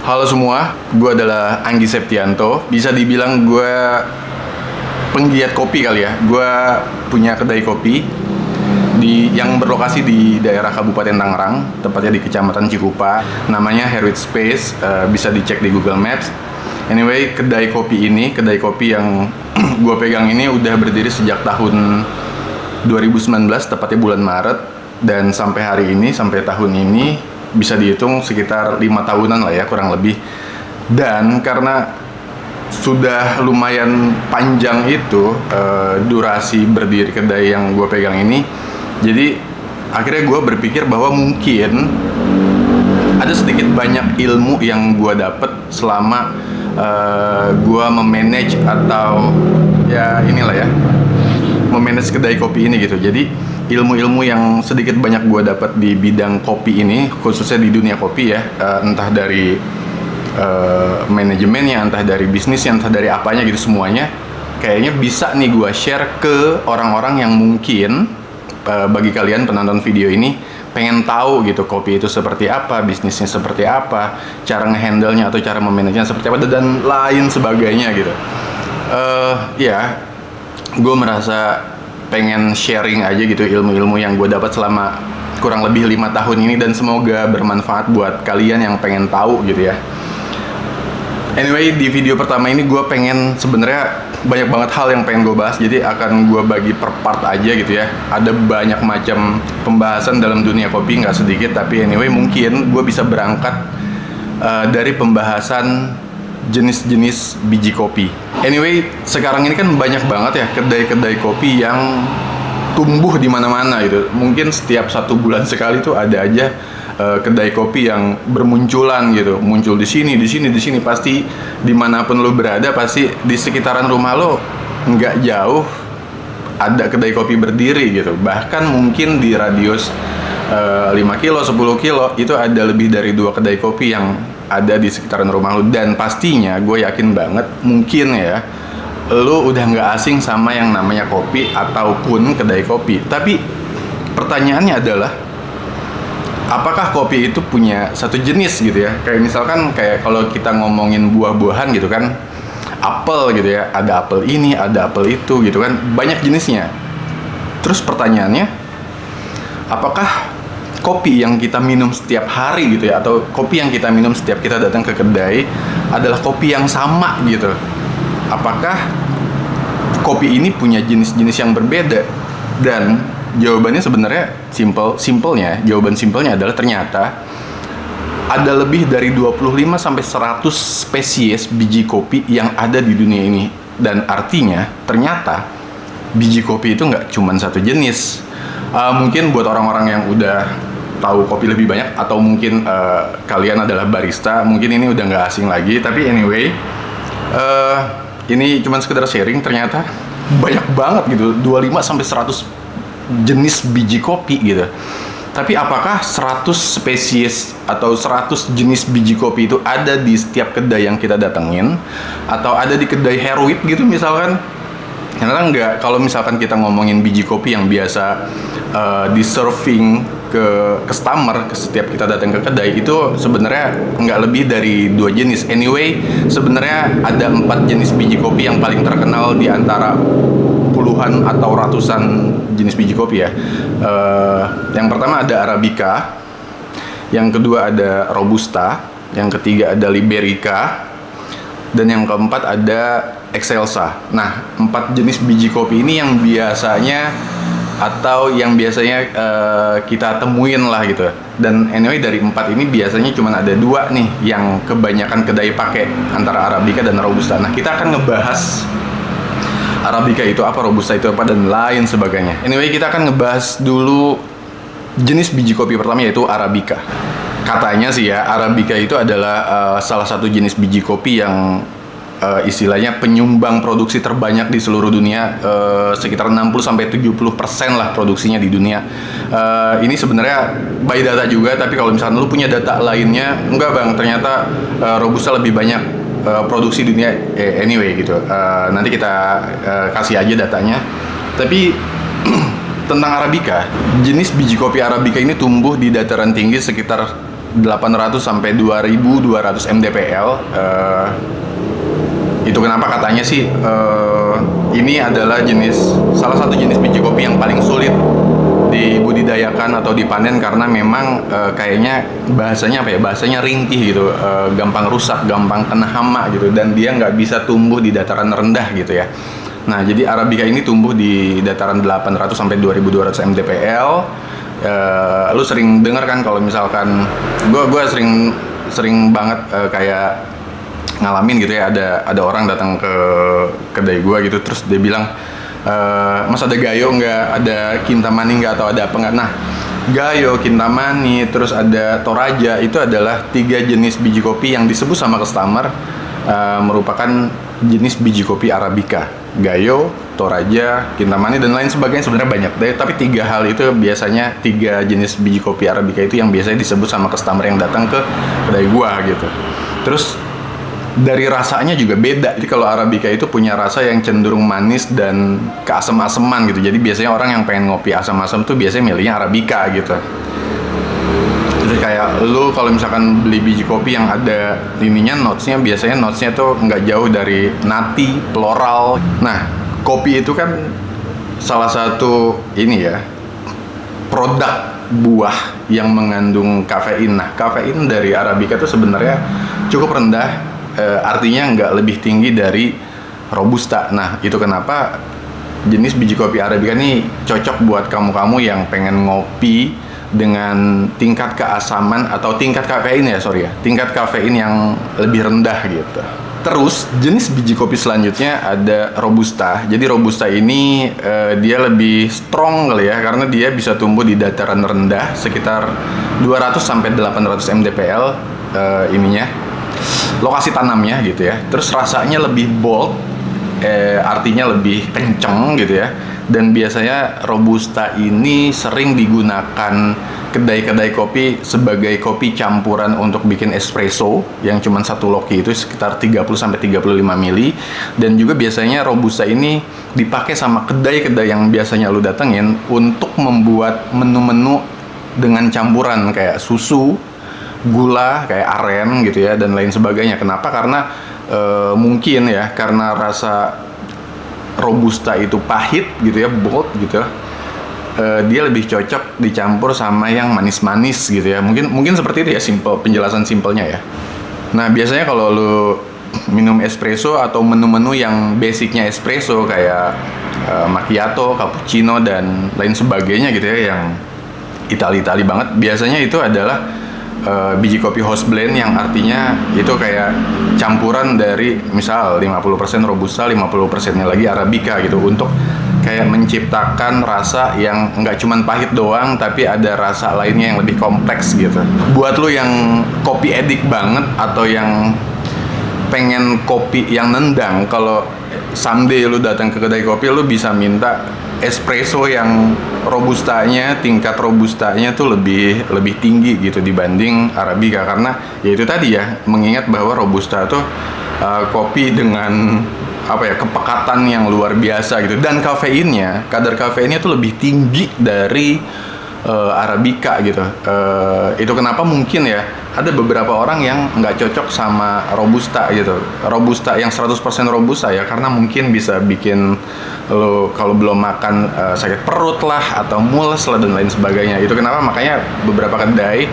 Halo semua, gue adalah Anggi Septianto. Bisa dibilang gue penggiat kopi kali ya. Gue punya kedai kopi yang berlokasi di daerah Kabupaten Tangerang, tepatnya di Kecamatan Cikupa. Namanya Heroic Space, bisa dicek di Google Maps. Anyway, kedai kopi yang gue pegang ini udah berdiri sejak tahun 2019, tepatnya bulan Maret. Dan sampai hari ini, sampai tahun ini, bisa dihitung sekitar 5 tahunan lah ya, kurang lebih. Dan karena sudah lumayan panjang itu durasi berdiri kedai yang gue pegang ini, jadi akhirnya gue berpikir bahwa mungkin ada sedikit banyak ilmu yang gue dapet selama gue memanage atau ya inilah ya, memanage kedai kopi ini gitu. Jadi ilmu-ilmu yang sedikit banyak gue dapat di bidang kopi ini, khususnya di dunia kopi ya, entah dari manajemennya, entah dari bisnisnya, entah dari apanya gitu, semuanya kayaknya bisa nih gue share ke orang-orang yang mungkin bagi kalian penonton video ini pengen tahu gitu kopi itu seperti apa, bisnisnya seperti apa, cara ngehandle-nya atau cara memanagenya seperti apa, dan lain sebagainya gitu. Ya, gue merasa pengen sharing aja gitu ilmu-ilmu yang gue dapat selama kurang lebih 5 tahun ini, dan semoga bermanfaat buat kalian yang pengen tahu gitu ya. Anyway, di video pertama ini gue pengen, sebenarnya banyak banget hal yang pengen gue bahas, jadi akan gue bagi per part aja gitu ya. Ada banyak macam pembahasan dalam dunia kopi, nggak sedikit, tapi anyway mungkin gue bisa berangkat dari pembahasan jenis-jenis biji kopi. Anyway, sekarang ini kan banyak banget ya kedai-kedai kopi yang tumbuh di mana-mana gitu. Mungkin setiap 1 bulan sekali tuh ada aja kedai kopi yang bermunculan gitu. Muncul di sini, di sini, di sini. Pasti dimanapun lo berada, pasti di sekitaran rumah lo nggak jauh ada kedai kopi berdiri gitu. Bahkan mungkin di radius 5 kilo, 10 kilo itu ada lebih dari 2 kedai kopi yang ada di sekitaran rumah lu. Dan pastinya gue yakin banget mungkin ya lu udah nggak asing sama yang namanya kopi ataupun kedai kopi. Tapi pertanyaannya adalah, apakah kopi itu punya satu jenis gitu ya? Kayak misalkan kayak kalau kita ngomongin buah-buahan gitu kan, apel gitu ya, ada apel ini, ada apel itu gitu kan, banyak jenisnya. Terus pertanyaannya, apakah kopi yang kita minum setiap hari gitu ya, atau kopi yang kita minum setiap kita datang ke kedai adalah kopi yang sama gitu? Apakah kopi ini punya jenis-jenis yang berbeda? Dan jawabannya sebenarnya jawaban simpelnya adalah ternyata ada lebih dari 25 sampai 100 spesies biji kopi yang ada di dunia ini. Dan artinya ternyata biji kopi itu nggak cuma satu jenis. Mungkin buat orang-orang yang udah tahu kopi lebih banyak, atau mungkin kalian adalah barista, mungkin ini udah nggak asing lagi. Tapi anyway, ini cuma sekedar sharing. Ternyata banyak banget gitu, 25 sampai 100 jenis biji kopi gitu. Tapi apakah 100 spesies atau 100 jenis biji kopi itu ada di setiap kedai yang kita datengin, atau ada di kedai Heroic gitu misalkan? Ternyata enggak. Kalau misalkan kita ngomongin biji kopi yang biasa di serving ke customer ke setiap kita datang ke kedai, itu sebenarnya nggak lebih dari 2 jenis. Anyway, sebenarnya ada 4 jenis biji kopi yang paling terkenal di antara puluhan atau ratusan jenis biji kopi ya. Yang pertama ada Arabica, yang kedua ada Robusta, yang ketiga ada Liberica, dan yang keempat ada Excelsa. Nah, 4 jenis biji kopi ini yang biasanya kita temuin lah gitu. Dan anyway, dari 4 ini biasanya cuma ada 2 nih yang kebanyakan kedai pakai, antara Arabica dan Robusta. Nah, kita akan ngebahas Arabica itu apa, Robusta itu apa, dan lain sebagainya. Anyway, kita akan ngebahas dulu jenis biji kopi pertama, yaitu Arabica. Katanya sih ya, Arabica itu adalah salah satu jenis biji kopi yang istilahnya penyumbang produksi terbanyak di seluruh dunia, sekitar 60-70% lah produksinya di dunia. Ini sebenarnya by data juga, tapi kalau misalnya lu punya data lainnya, enggak bang, ternyata Robusta lebih banyak produksi dunia. Anyway gitu, nanti kita kasih aja datanya. Tapi tentang Arabica, jenis biji kopi Arabica ini tumbuh di dataran tinggi sekitar 800 sampai 2200 mdpl. Itu kenapa katanya sih ini adalah salah satu jenis biji kopi yang paling sulit dibudidayakan atau dipanen, karena memang kayaknya bahasanya ringkih gitu, gampang rusak, gampang kena hama gitu, dan dia nggak bisa tumbuh di dataran rendah gitu ya. Nah, jadi Arabica ini tumbuh di dataran 800 sampai 2200 mdpl. Lu sering dengar kan kalau misalkan gue sering banget kayak ngalamin gitu ya, ada orang datang ke kedai gue gitu, terus dia bilang, Mas ada Gayo nggak, ada Kintamani nggak, atau ada apa nggak? Nah, Gayo, Kintamani, terus ada Toraja, itu adalah 3 jenis biji kopi yang disebut sama customer merupakan jenis biji kopi Arabica. Gayo, Toraja, Kintamani, dan lain sebagainya, sebenarnya banyak deh, tapi 3 hal itu biasanya 3 jenis biji kopi Arabica itu yang biasanya disebut sama customer yang datang ke kedai gua gitu. Terus dari rasanya juga beda. Jadi kalau Arabica itu punya rasa yang cenderung manis dan keasem-aseman gitu. Jadi biasanya orang yang pengen ngopi asam-asam tuh biasanya milihnya Arabica gitu. Jadi kayak lu kalau misalkan beli biji kopi yang ada ininya, biasanya notesnya tuh nggak jauh dari nati, floral. Nah, kopi itu kan salah satu ini ya, produk buah yang mengandung kafein. Nah, kafein dari Arabica tuh sebenarnya cukup rendah. Artinya nggak lebih tinggi dari Robusta. Nah, itu kenapa jenis biji kopi Arabica ini cocok buat kamu-kamu yang pengen ngopi dengan tingkat keasaman atau tingkat kafein tingkat kafein yang lebih rendah gitu. Terus jenis biji kopi selanjutnya ada Robusta. Jadi Robusta ini dia lebih strong kali ya, karena dia bisa tumbuh di dataran rendah sekitar 200 sampai 800 mdpl lokasi tanamnya gitu ya. Terus rasanya lebih bold, artinya lebih kenceng gitu ya. Dan biasanya Robusta ini sering digunakan kedai-kedai kopi sebagai kopi campuran untuk bikin espresso yang cuma satu loki itu sekitar 30 sampai 35 mili. Dan juga biasanya Robusta ini dipakai sama kedai-kedai yang biasanya lu datengin untuk membuat menu-menu dengan campuran kayak susu, gula, kayak aren gitu ya, dan lain sebagainya. Kenapa? Karena mungkin ya, karena rasa Robusta itu pahit gitu ya, bold gitu, dia lebih cocok dicampur sama yang manis-manis gitu ya. Mungkin seperti itu ya, penjelasan simpelnya ya. Nah, biasanya kalau lu minum espresso atau menu-menu yang basicnya espresso kayak macchiato, cappuccino, dan lain sebagainya gitu ya, yang Itali-Itali banget, biasanya itu adalah biji kopi house blend, yang artinya itu kayak campuran dari misal 50% Robusta, 50%-nya lagi Arabica gitu, untuk kayak menciptakan rasa yang nggak cuman pahit doang, tapi ada rasa lainnya yang lebih kompleks gitu. Buat lo yang kopi edik banget atau yang pengen kopi yang nendang, kalau someday lu datang ke kedai kopi, lu bisa minta espresso yang tingkat robustanya tuh lebih tinggi gitu dibanding Arabica, karena ya itu tadi ya, mengingat bahwa Robusta tuh kopi dengan kepekatan yang luar biasa gitu, dan kadar kafeinnya tuh lebih tinggi dari Arabica gitu. Itu kenapa mungkin ya ada beberapa orang yang nggak cocok sama Robusta gitu. Robusta yang 100% Robusta ya, karena mungkin bisa bikin lo kalau belum makan sakit perut lah, atau mules lah, dan lain sebagainya. Itu kenapa makanya beberapa kedai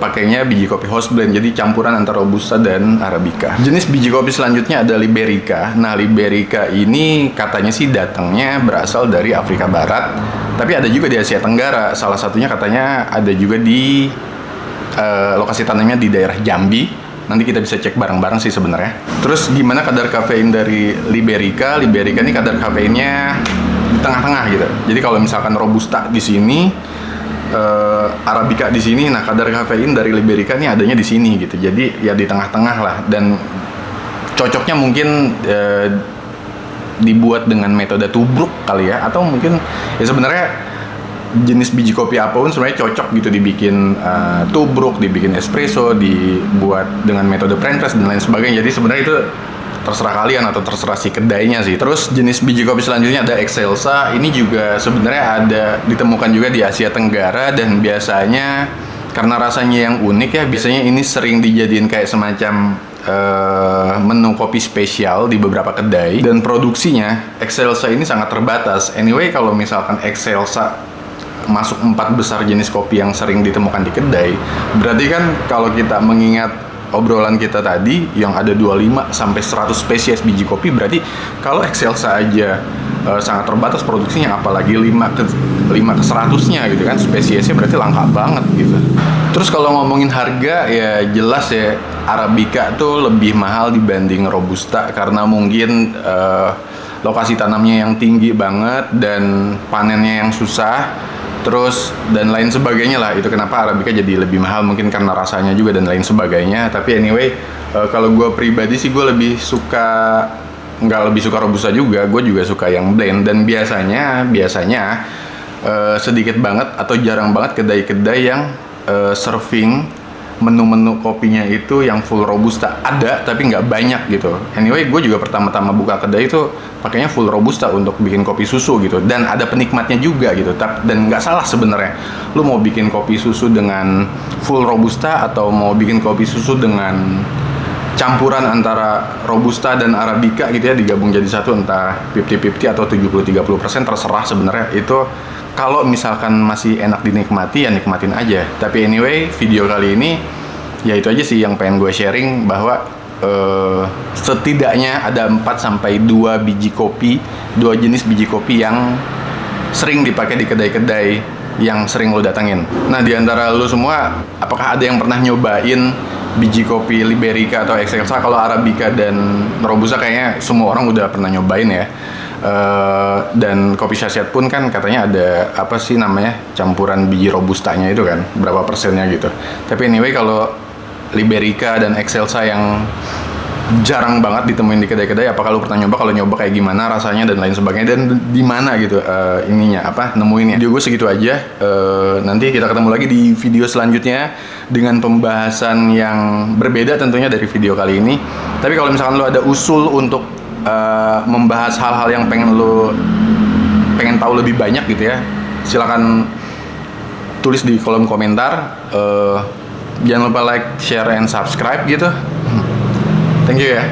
pakainya biji kopi house blend, jadi campuran antara Robusta dan Arabica. Jenis biji kopi selanjutnya ada Liberica. Nah, Liberica ini katanya sih datangnya berasal dari Afrika Barat, tapi ada juga di Asia Tenggara. Salah satunya katanya ada juga di lokasi tanamnya di daerah Jambi. Nanti kita bisa cek bareng-bareng sih sebenarnya. Terus gimana kadar kafein dari Liberica? Liberica ini kadar kafeinnya di tengah-tengah gitu. Jadi kalau misalkan Robusta di sini, Arabica di sini, nah kadar kafein dari Liberica ini adanya di sini gitu. Jadi ya di tengah-tengah lah, dan cocoknya mungkin dibuat dengan metode tubruk kali ya, atau mungkin ya sebenarnya jenis biji kopi apapun sebenarnya cocok gitu dibikin tubruk, dibikin espresso, dibuat dengan metode French press dan lain sebagainya. Jadi sebenarnya itu terserah kalian atau terserah si kedainya sih. Terus jenis biji kopi selanjutnya ada Excelsa. Ini juga sebenarnya ada ditemukan juga di Asia Tenggara, dan biasanya karena rasanya yang unik ya, biasanya ini sering dijadiin kayak semacam menu kopi spesial di beberapa kedai, dan produksinya Excelsa ini sangat terbatas. Anyway, kalau misalkan Excelsa masuk 4 besar jenis kopi yang sering ditemukan di kedai, berarti kan kalau kita mengingat obrolan kita tadi yang ada 25 sampai 100 spesies biji kopi, berarti kalau Excelsa aja sangat terbatas produksinya, apalagi 5 ke 100-nya gitu kan spesiesnya, berarti langka banget gitu. Terus kalau ngomongin harga, ya jelas ya Arabica tuh lebih mahal dibanding Robusta karena mungkin lokasi tanamnya yang tinggi banget dan panennya yang susah, terus dan lain sebagainya lah. Itu kenapa Arabica jadi lebih mahal, mungkin karena rasanya juga dan lain sebagainya. Tapi anyway, kalau gue pribadi sih gue lebih suka, nggak lebih suka Robusta juga, gue juga suka yang blend. Dan biasanya sedikit banget atau jarang banget kedai-kedai yang serving menu-menu kopinya itu yang full Robusta. Ada, tapi nggak banyak gitu. Anyway, gue juga pertama-tama buka kedai itu pakainya full Robusta untuk bikin kopi susu gitu. Dan ada penikmatnya juga gitu. Dan nggak salah sebenarnya. Lu mau bikin kopi susu dengan full Robusta atau mau bikin kopi susu dengan campuran antara Robusta dan Arabica gitu ya, digabung jadi satu, entah 50-50 atau 70-30%, terserah sebenarnya. Itu kalau misalkan masih enak dinikmati, ya nikmatin aja. Tapi anyway, video kali ini ya itu aja sih yang pengen gue sharing, bahwa setidaknya ada 4-2 biji kopi, 2 jenis biji kopi yang sering dipakai di kedai-kedai yang sering lo datangin. Nah, di antara lo semua, apakah ada yang pernah nyobain biji kopi Liberica atau Excelsa? Kalau Arabica dan Robusta kayaknya semua orang udah pernah nyobain ya. Dan kopi saset pun kan katanya ada apa sih namanya, campuran biji Robustanya itu kan, berapa persennya gitu. Tapi anyway, kalau Liberica dan Excelsa yang jarang banget ditemuin di kedai-kedai, apakah lu pernah nyoba? Kalau nyoba kayak gimana rasanya dan lain sebagainya, dan di mana gitu nemuinnya. Video gue segitu aja. Nanti kita ketemu lagi di video selanjutnya dengan pembahasan yang berbeda tentunya dari video kali ini. Tapi kalau misalkan lu ada usul untuk membahas hal-hal yang pengen tahu lebih banyak gitu ya, silakan tulis di kolom komentar. Jangan lupa like, share, and subscribe gitu. Thank you ya.